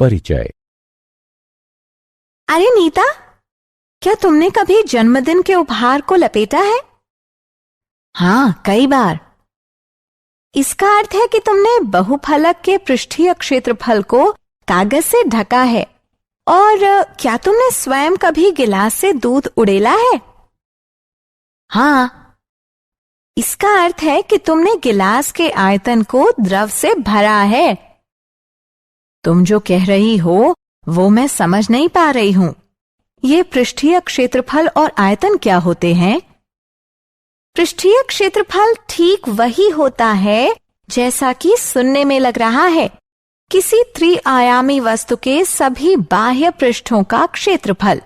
परिचय। अरे नीता, क्या तुमने कभी जन्मदिन के उपहार को लपेटा है? हाँ, कई बार। इसका अर्थ है कि तुमने बहुफलक के पृष्ठीय क्षेत्रफल को कागज से ढका है। और क्या तुमने स्वयं कभी गिलास से दूध उड़ेला है? हाँ। इसका अर्थ है कि तुमने गिलास के आयतन को द्रव से भरा है। तुम जो कह रही हो वो मैं समझ नहीं पा रही हूं। ये पृष्ठीय क्षेत्रफल और आयतन क्या होते हैं? पृष्ठीय क्षेत्रफल ठीक वही होता है जैसा कि सुनने में लग रहा है, किसी त्रिआयामी वस्तु के सभी बाह्य पृष्ठों का क्षेत्रफल।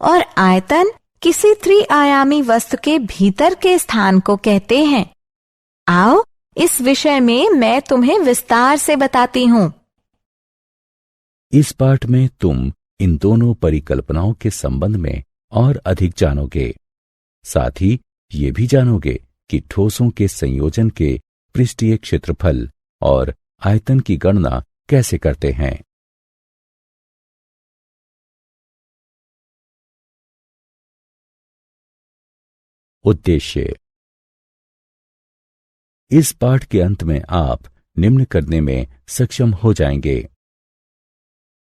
और आयतन किसी त्रिआयामी वस्तु के भीतर के स्थान को कहते हैं। आओ, इस विषय में मैं तुम्हें विस्तार से बताती हूं। इस पाठ में तुम इन दोनों परिकल्पनाओं के संबंध में और अधिक जानोगे। साथ ही ये भी जानोगे कि ठोसों के संयोजन के पृष्ठीय क्षेत्रफल और आयतन की गणना कैसे करते हैं। उद्देश्य। इस पाठ के अंत में आप निम्न करने में सक्षम हो जाएंगे।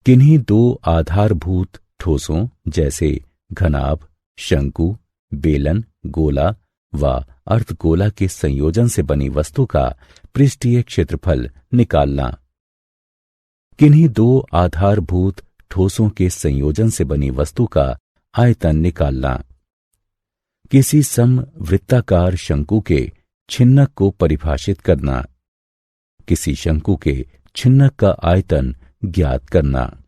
किन्हीं दो आधारभूत ठोसों जैसे घनाभ, शंकु, बेलन, गोला व अर्धगोला के संयोजन से बनी वस्तु का पृष्ठीय क्षेत्रफल निकालना। किन्हीं दो आधारभूत ठोसों के संयोजन से बनी वस्तु का आयतन निकालना। किसी समवृत्ताकार शंकु के छिन्नक को परिभाषित करना। किसी शंकु के छिन्नक का आयतन ज्ञात करना।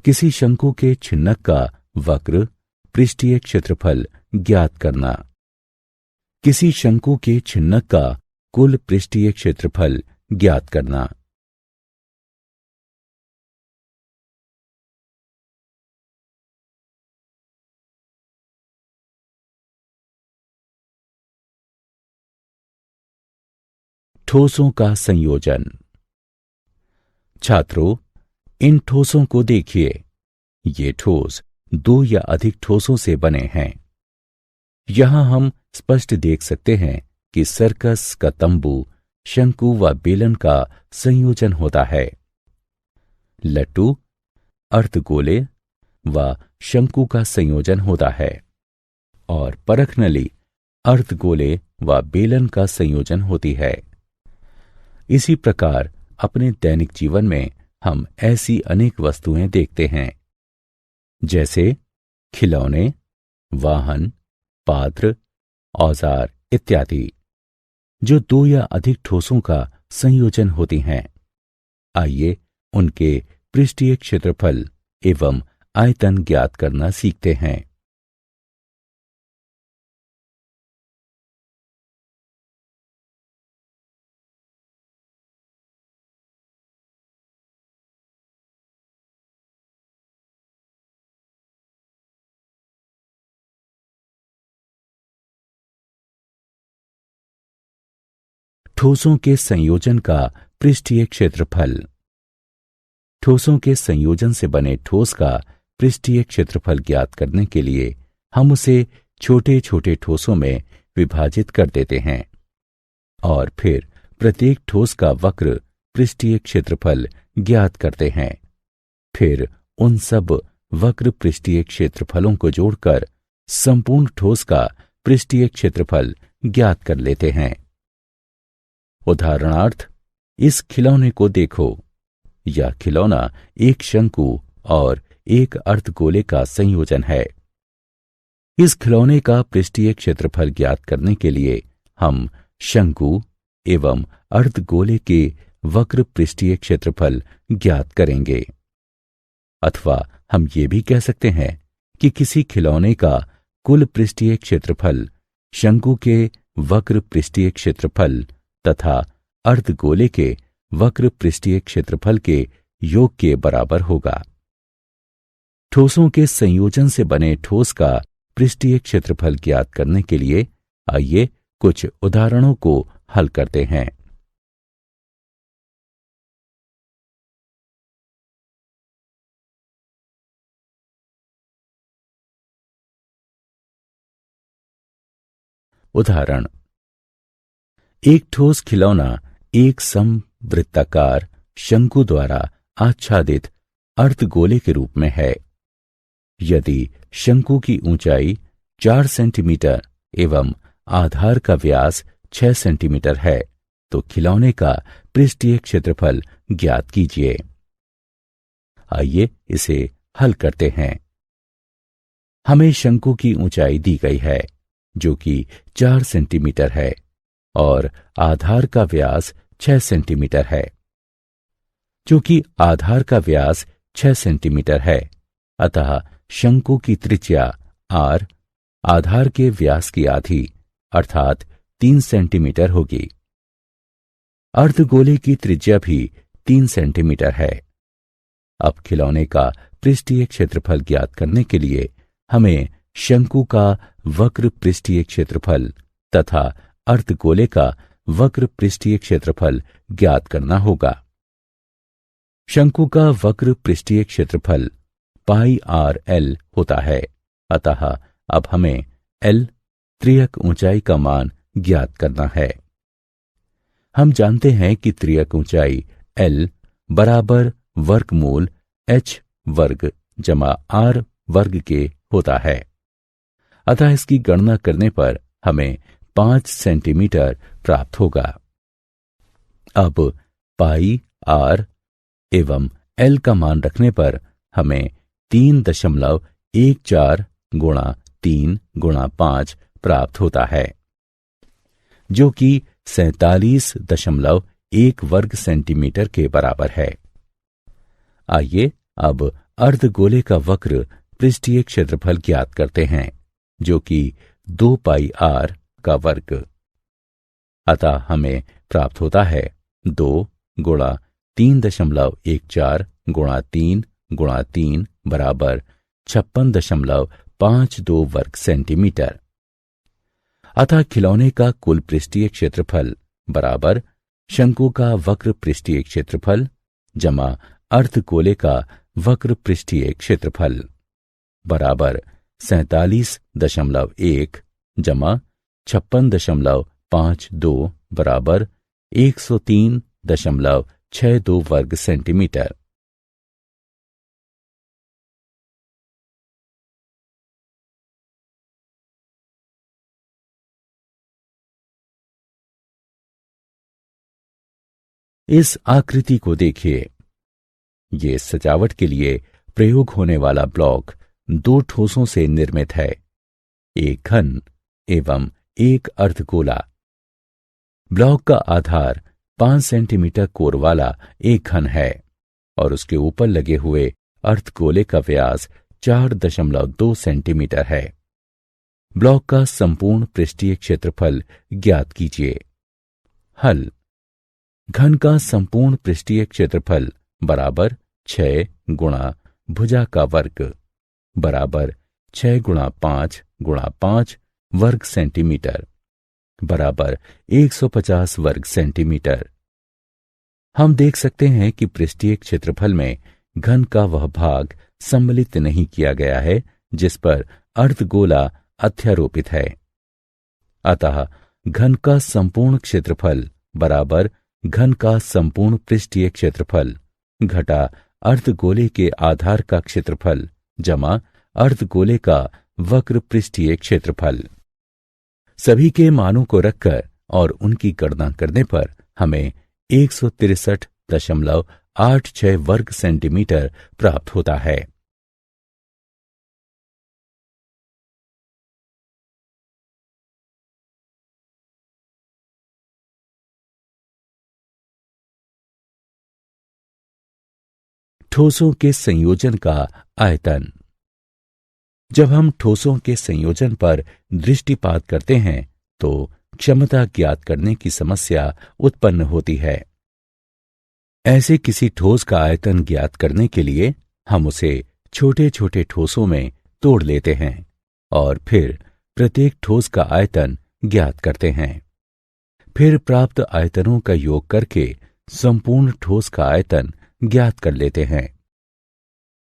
किसी शंकु के छिन्नक का वक्र पृष्ठीय क्षेत्रफल ज्ञात करना। किसी शंकु के छिन्नक का कुल पृष्ठीय क्षेत्रफल ज्ञात करना। ठोसों का संयोजन। छात्रों, इन ठोसों को देखिए। ये ठोस दो या अधिक ठोसों से बने हैं। यहां हम स्पष्ट देख सकते हैं कि सर्कस का तंबू शंकु व बेलन का संयोजन होता है। लट्टू अर्धगोले व शंकु का संयोजन होता है और परखनली अर्धगोले व बेलन का संयोजन होती है। इसी प्रकार अपने दैनिक जीवन में हम ऐसी अनेक वस्तुएं देखते हैं, जैसे खिलौने, वाहन, पात्र, औजार इत्यादि, जो दो या अधिक ठोसों का संयोजन होती हैं। आइए उनके पृष्ठीय क्षेत्रफल एवं आयतन ज्ञात करना सीखते हैं। ठोसों के संयोजन का पृष्ठीय क्षेत्रफल। ठोसों के संयोजन से बने ठोस का पृष्ठीय क्षेत्रफल ज्ञात करने के लिए हम उसे छोटे छोटे ठोसों में विभाजित कर देते हैं और फिर प्रत्येक ठोस का वक्र पृष्ठीय क्षेत्रफल ज्ञात करते हैं। फिर उन सब वक्र पृष्ठीय क्षेत्रफलों को जोड़कर संपूर्ण ठोस का पृष्ठीय क्षेत्रफल ज्ञात कर लेते हैं। उदाहरणार्थ, इस खिलौने को देखो। यह खिलौना एक शंकु और एक अर्धगोले का संयोजन है। इस खिलौने का पृष्ठीय क्षेत्रफल ज्ञात करने के लिए हम शंकु एवं अर्धगोले के वक्र पृष्ठीय क्षेत्रफल ज्ञात करेंगे। अथवा हम ये भी कह सकते हैं कि किसी खिलौने का कुल पृष्ठीय क्षेत्रफल शंकु के वक्र पृष्ठीय क्षेत्रफल तथा अर्धगोले के वक्र पृष्ठीय क्षेत्रफल के योग के बराबर होगा। ठोसों के संयोजन से बने ठोस का पृष्ठीय क्षेत्रफल ज्ञात करने के लिए आइए कुछ उदाहरणों को हल करते हैं। उदाहरण, एक ठोस खिलौना एक समवृत्ताकार शंकु द्वारा आच्छादित अर्धगोले के रूप में है। यदि शंकु की ऊंचाई 4 सेंटीमीटर एवं आधार का व्यास 6 सेंटीमीटर है तो खिलौने का पृष्ठीय क्षेत्रफल ज्ञात कीजिए। आइए इसे हल करते हैं। हमें शंकु की ऊंचाई दी गई है जो कि 4 सेंटीमीटर है और आधार का व्यास 6 सेंटीमीटर है। चूंकि आधार का व्यास 6 सेंटीमीटर है अतः शंकु की त्रिज्या r आधार के व्यास की आधी अर्थात 3 सेंटीमीटर होगी। अर्धगोले की त्रिज्या भी 3 सेंटीमीटर है। अब खिलौने का पृष्ठीय क्षेत्रफल ज्ञात करने के लिए हमें शंकु का वक्र पृष्ठीय क्षेत्रफल तथा अर्धगोले का वक्र पृष्ठीय क्षेत्रफल ज्ञात करना होगा। शंकु का वक्र पृष्ठीय क्षेत्रफल पाई आर एल होता है। अतः अब हमें एल त्रियक ऊंचाई का मान ज्ञात करना है। हम जानते हैं कि त्रियक ऊंचाई एल बराबर वर्गमूल एच वर्ग जमा आर वर्ग के होता है। अतः इसकी गणना करने पर हमें 5 सेंटीमीटर प्राप्त होगा। अब पाई आर एवं एल का मान रखने पर हमें 3.14 गुणा 3 गुणा 5 प्राप्त होता है जो कि 47.1 वर्ग सेंटीमीटर के बराबर है। आइए अब अर्धगोले का वक्र पृष्ठीय क्षेत्रफल ज्ञात करते हैं जो कि 2 पाई आर का वर्ग। अतः हमें प्राप्त होता है 2 गुणा 3.14 गुणा 3 गुणा 3 बराबर 56.52 वर्ग सेंटीमीटर। अतः खिलौने का कुल पृष्ठीय क्षेत्रफल बराबर शंकु का वक्र पृष्ठीय क्षेत्रफल जमा अर्धगोले का वक्र पृष्ठीय क्षेत्रफल बराबर 47.1 जमा 56.52 बराबर 103.62 वर्ग सेंटीमीटर। इस आकृति को देखिए। ये सजावट के लिए प्रयोग होने वाला ब्लॉक 2 ठोसों से निर्मित है, एक घन एवं एक अर्धगोला। ब्लॉक का आधार 5 सेंटीमीटर कोर वाला एक घन है और उसके ऊपर लगे हुए अर्धगोले का व्यास 4.2 सेंटीमीटर है। ब्लॉक का संपूर्ण पृष्ठीय क्षेत्रफल ज्ञात कीजिए। हल। घन का संपूर्ण पृष्ठीय क्षेत्रफल बराबर 6 गुणा भुजा का वर्ग बराबर 6 गुणा 5 गुणा 5 वर्ग सेंटीमीटर बराबर 150 वर्ग सेंटीमीटर। हम देख सकते हैं कि पृष्ठीय क्षेत्रफल में घन का वह भाग सम्मिलित नहीं किया गया है जिस पर अर्धगोला अध्यारोपित है। अतः घन का संपूर्ण क्षेत्रफल बराबर घन का संपूर्ण पृष्ठीय क्षेत्रफल घटा अर्धगोले के आधार का क्षेत्रफल जमा अर्धगोले का वक्र पृष्ठीय क्षेत्रफल। सभी के मानों को रखकर और उनकी गणना करने पर हमें 163.86 वर्ग सेंटीमीटर प्राप्त होता है। ठोसों के संयोजन का आयतन। जब हम ठोसों के संयोजन पर दृष्टिपात करते हैं तो क्षमता ज्ञात करने की समस्या उत्पन्न होती है। ऐसे किसी ठोस का आयतन ज्ञात करने के लिए हम उसे छोटे छोटे ठोसों में तोड़ लेते हैं और फिर प्रत्येक ठोस का आयतन ज्ञात करते हैं। फिर प्राप्त आयतनों का योग करके संपूर्ण ठोस का आयतन ज्ञात कर लेते हैं।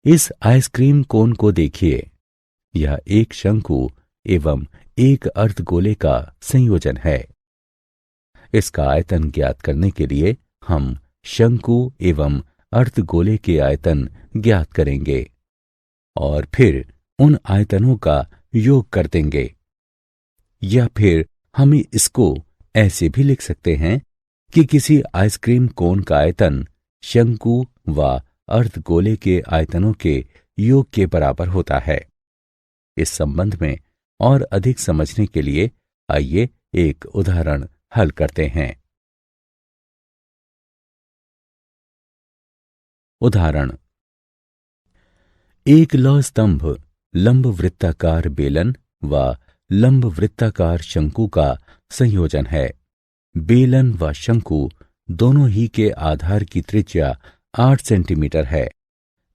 इस आइसक्रीम कोन को देखिए। यह एक शंकु एवं एक अर्धगोले का संयोजन है। इसका आयतन ज्ञात करने के लिए हम शंकु एवं अर्धगोले के आयतन ज्ञात करेंगे और फिर उन आयतनों का योग कर देंगे। या फिर हम इसको ऐसे भी लिख सकते हैं कि किसी आइसक्रीम कोन का आयतन शंकु व अर्धगोले के आयतनों के योग के बराबर होता है। इस संबंध में और अधिक समझने के लिए आइए एक उदाहरण हल करते हैं। उदाहरण, एक लौह स्तंभ लंब वृत्ताकार बेलन व लंब वृत्ताकार शंकु का संयोजन है। बेलन व शंकु दोनों ही के आधार की त्रिज्या 8 सेंटीमीटर है।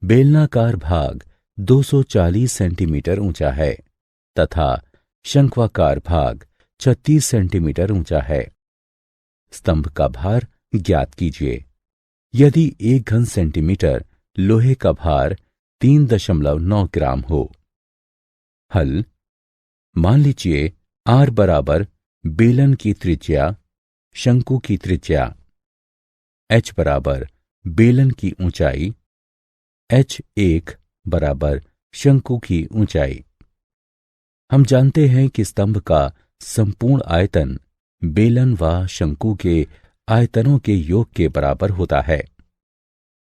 बेलनाकार भाग 240 सेंटीमीटर ऊंचा है तथा शंक्वाकार भाग 36 सेंटीमीटर ऊंचा है। स्तंभ का भार ज्ञात कीजिए। यदि 1 घन सेंटीमीटर लोहे का भार 3.9 ग्राम हो। हल, मान लीजिए R बराबर बेलन की त्रिज्या, शंकु की त्रिज्या, H बराबर बेलन की ऊंचाई, H1 बराबर शंकु की ऊंचाई। हम जानते हैं कि स्तंभ का संपूर्ण आयतन बेलन व शंकु के आयतनों के योग के बराबर होता है।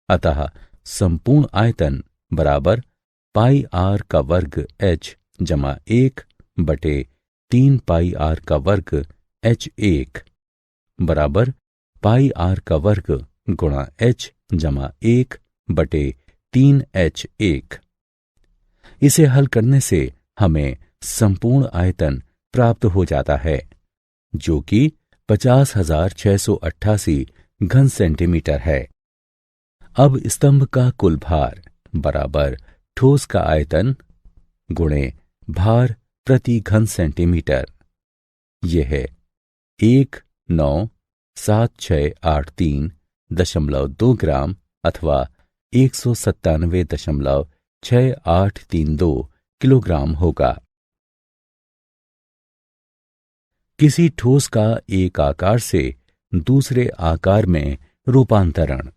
अतः संपूर्ण आयतन बराबर पाई आर का वर्ग H जमा 1/3 पाई आर का वर्ग H1 बराबर पाई आर का वर्ग गुणा H जमा 1/3 H1। इसे हल करने से हमें संपूर्ण आयतन प्राप्त हो जाता है जो कि 50,688 घन सेंटीमीटर है। अब स्तंभ का कुल भार बराबर ठोस का आयतन गुणे भार प्रति घन सेंटीमीटर। यह है 1,97683.2 ग्राम अथवा 197.6832 किलोग्राम होगा। किसी ठोस का एक आकार से दूसरे आकार में रूपांतरण।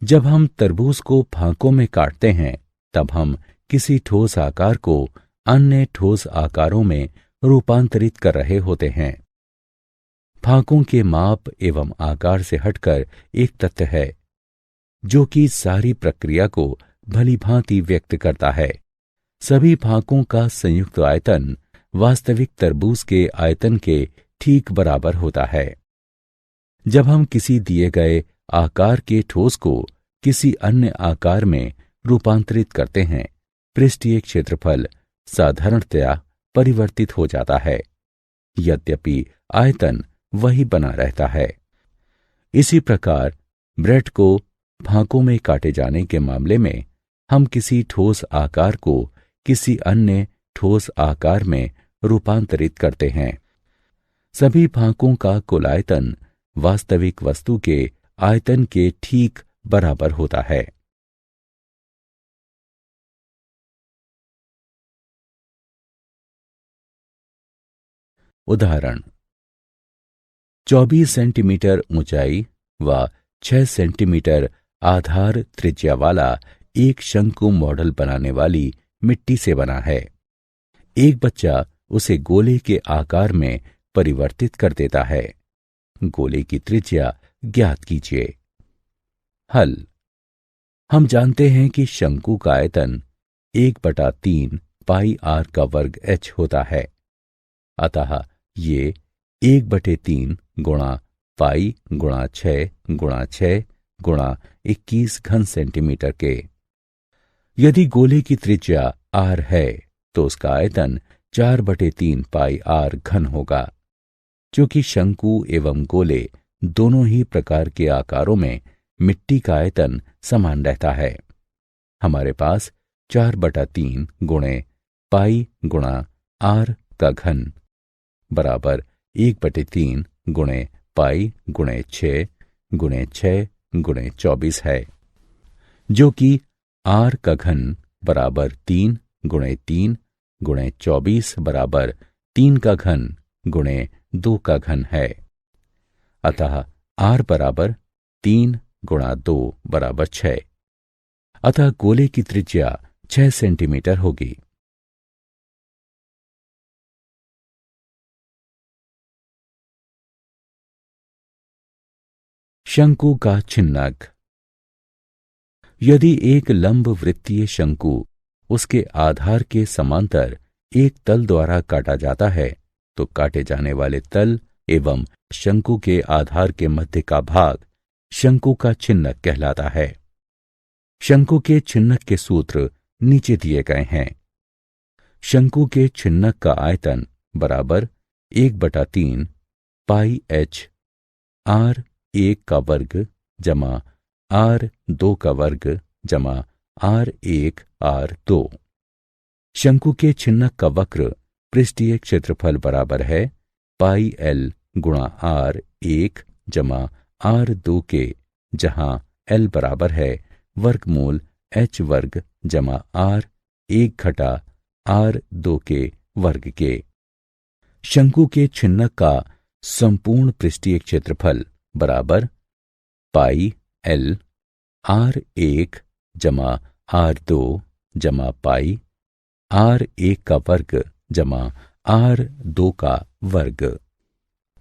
जब हम तरबूज को फांकों में काटते हैं तब हम किसी ठोस आकार को अन्य ठोस आकारों में रूपांतरित कर रहे होते हैं। फांकों के माप एवं आकार से हटकर एक तथ्य है जो कि सारी प्रक्रिया को भलीभांति व्यक्त करता है। सभी फांकों का संयुक्त आयतन वास्तविक तरबूज के आयतन के ठीक बराबर होता है। जब हम किसी दिए गए आकार के ठोस को किसी अन्य आकार में रूपांतरित करते हैं, पृष्ठीय क्षेत्रफल साधारणतया परिवर्तित हो जाता है, यद्यपि आयतन वही बना रहता है। इसी प्रकार ब्रेड को फांकों में काटे जाने के मामले में हम किसी ठोस आकार को किसी अन्य ठोस आकार में रूपांतरित करते हैं। सभी फांकों का कुल आयतन वास्तविक वस्तु के आयतन के ठीक बराबर होता है। उदाहरण, 24 सेंटीमीटर ऊंचाई व 6 सेंटीमीटर आधार त्रिज्या वाला एक शंकु मॉडल बनाने वाली मिट्टी से बना है। एक बच्चा उसे गोले के आकार में परिवर्तित कर देता है। गोले की त्रिज्या ज्ञात कीजिए। हल, हम जानते हैं कि शंकु का आयतन 1/3 पाई आर का वर्ग H होता है। अतः ये 1/3 गुणा पाई गुणा 6 गुणा 6 गुणा 21 घन सेंटीमीटर के। यदि गोले की त्रिज्या R है तो उसका आयतन 4/3 पाई आर घन होगा। क्योंकि शंकु एवं गोले दोनों ही प्रकार के आकारों में मिट्टी का आयतन समान रहता है, हमारे पास 4/3 गुणे पाई गुणा आर का घन बराबर 1/3 गुणे पाई गुणे 6 गुणे 6 गुणे 24 है, जो कि आर का घन बराबर 3 गुणे 3 गुणे 24 बराबर 3 का घन गुणे 2 का घन है। अतः r बराबर 3 गुणा 2 बराबर 6। अतः गोले की त्रिज्या 6 सेंटीमीटर होगी। शंकु का छिन्नक। यदि एक लंब वृत्तीय शंकु उसके आधार के समांतर एक तल द्वारा काटा जाता है तो काटे जाने वाले तल एवं शंकु के आधार के मध्य का भाग शंकु का छिन्नक कहलाता है। शंकु के छिन्नक के सूत्र नीचे दिए गए हैं। शंकु के छिन्नक का आयतन बराबर 1/3 पाई h r1 का वर्ग जमा r2 का वर्ग जमा r1 r2। शंकु के छिन्नक का वक्र पृष्ठीय क्षेत्रफल बराबर है पाई l गुणा r1 जमा r2 के, जहां l बराबर है वर्गमूल h वर्ग जमा r1 घटा r2 के वर्ग के। शंकु के छिन्नक का संपूर्ण पृष्ठीय क्षेत्रफल बराबर पाई l r1 जमा r2 जमा पाई r1 का वर्ग जमा r2 का वर्ग।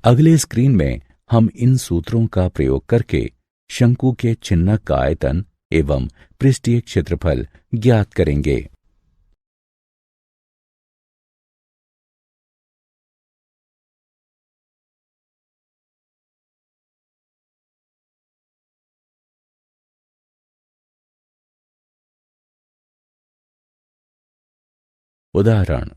अगले स्क्रीन में हम इन सूत्रों का प्रयोग करके शंकु के छिन्नक का आयतन एवं पृष्ठीय क्षेत्रफल ज्ञात करेंगे। उदाहरण,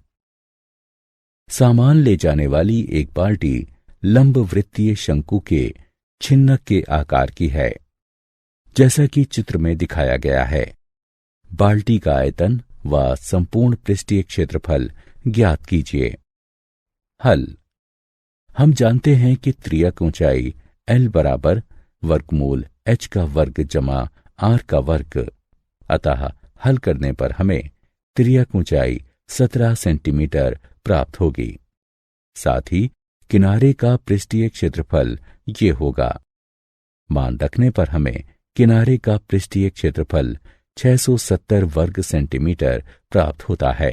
सामान ले जाने वाली एक बाल्टी लंब वृत्तीय शंकु के छिन्नक के आकार की है, जैसा कि चित्र में दिखाया गया है। बाल्टी का आयतन व संपूर्ण पृष्ठीय क्षेत्रफल ज्ञात कीजिए। हल। हम जानते हैं कि त्रियक ऊंचाई l बराबर वर्गमूल h का वर्ग जमा r का वर्ग। अतः हल करने पर हमें त्रियक ऊंचाई 17 सेंटीमीटर प्राप्त होगी। साथ ही किनारे का पृष्ठीय क्षेत्रफल ये होगा। मान रखने पर हमें किनारे का पृष्ठीय क्षेत्रफल 670 वर्ग सेंटीमीटर प्राप्त होता है।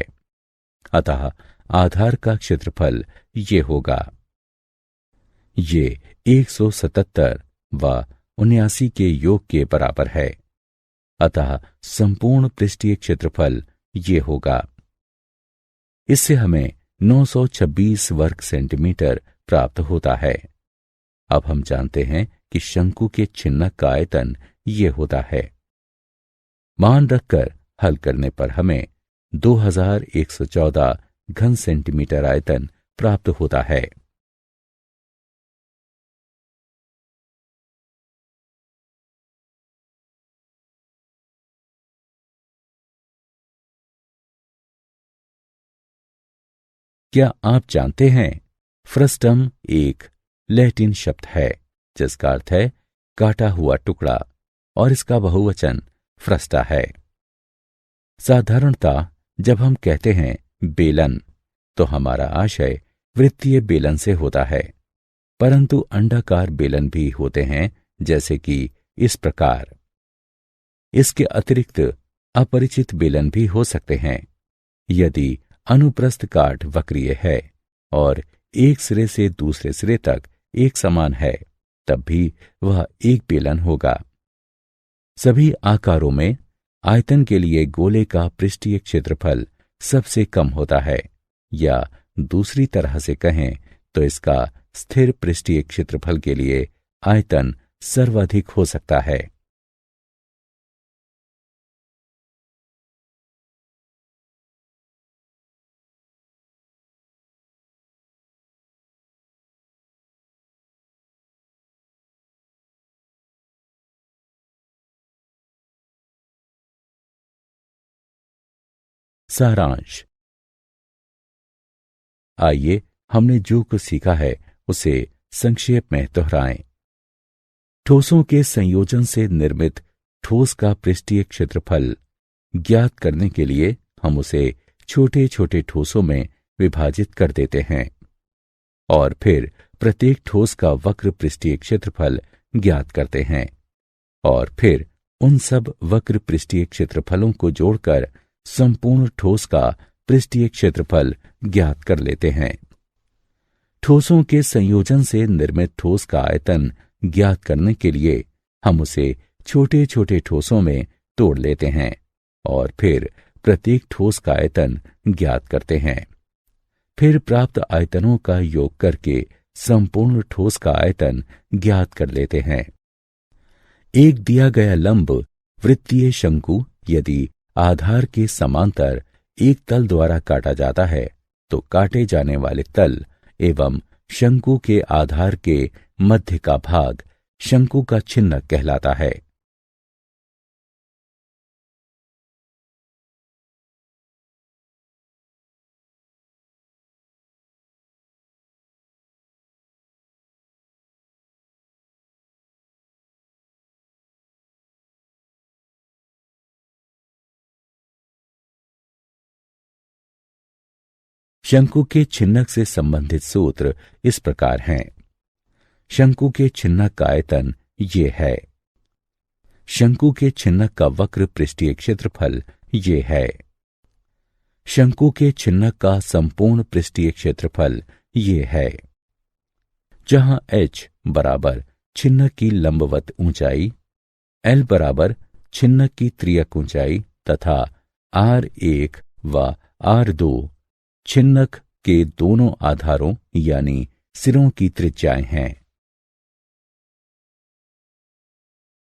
अतः आधार का क्षेत्रफल ये होगा। ये 177 व 79 के योग के बराबर है। अतः संपूर्ण पृष्ठीय क्षेत्रफल ये होगा। इससे हमें 926 वर्ग सेंटीमीटर प्राप्त होता है। अब हम जानते हैं कि शंकु के छिन्नक का आयतन ये होता है। मान रखकर हल करने पर हमें 2114 घन सेंटीमीटर आयतन प्राप्त होता है। क्या आप जानते हैं फ्रस्टम एक लैटिन शब्द है जिसका अर्थ है काटा हुआ टुकड़ा और इसका बहुवचन फ्रस्टा है। साधारणतः जब हम कहते हैं बेलन तो हमारा आशय वृत्तीय बेलन से होता है, परंतु अंडाकार बेलन भी होते हैं, जैसे कि इस प्रकार। इसके अतिरिक्त अपरिचित बेलन भी हो सकते हैं। यदि अनुप्रस्थ काट वक्रीय है और एक सिरे से दूसरे सिरे तक एक समान है, तब भी वह एक बेलन होगा। सभी आकारों में आयतन के लिए गोले का पृष्ठीय क्षेत्रफल सबसे कम होता है, या दूसरी तरह से कहें तो इसका स्थिर पृष्ठीय क्षेत्रफल के लिए आयतन सर्वाधिक हो सकता है। सारांश। आइए हमने जो कुछ सीखा है उसे संक्षेप में दोहराएं। ठोसों के संयोजन से निर्मित ठोस का पृष्ठीय क्षेत्रफल ज्ञात करने के लिए हम उसे छोटे छोटे ठोसों में विभाजित कर देते हैं और फिर प्रत्येक ठोस का वक्र पृष्ठीय क्षेत्रफल ज्ञात करते हैं और फिर उन सब वक्र पृष्ठीय क्षेत्रफलों को जोड़कर संपूर्ण ठोस का पृष्ठीय क्षेत्रफल ज्ञात कर लेते हैं। ठोसों के संयोजन से निर्मित ठोस का आयतन ज्ञात करने के लिए हम उसे छोटे छोटे ठोसों में तोड़ लेते हैं और फिर प्रत्येक ठोस का आयतन ज्ञात करते हैं। फिर प्राप्त आयतनों का योग करके संपूर्ण ठोस का आयतन ज्ञात कर लेते हैं। एक दिया गया लंब वृत्तीय शंकु यदि आधार के समांतर एक तल द्वारा काटा जाता है तो काटे जाने वाले तल एवं शंकु के आधार के मध्य का भाग शंकु का छिन्नक कहलाता है। शंकु के छिन्नक से संबंधित सूत्र इस प्रकार हैं। शंकु के छिन्नक का आयतन ये है। शंकु के छिन्नक का वक्र पृष्ठीय क्षेत्रफल ये है। शंकु के छिन्नक का संपूर्ण पृष्ठीय क्षेत्रफल ये है। जहां h बराबर छिन्नक की लंबवत ऊंचाई, l बराबर छिन्नक की त्रियक ऊंचाई तथा r1 व r2 छिन्नक के दोनों आधारों यानी सिरों की त्रिज्याएं हैं।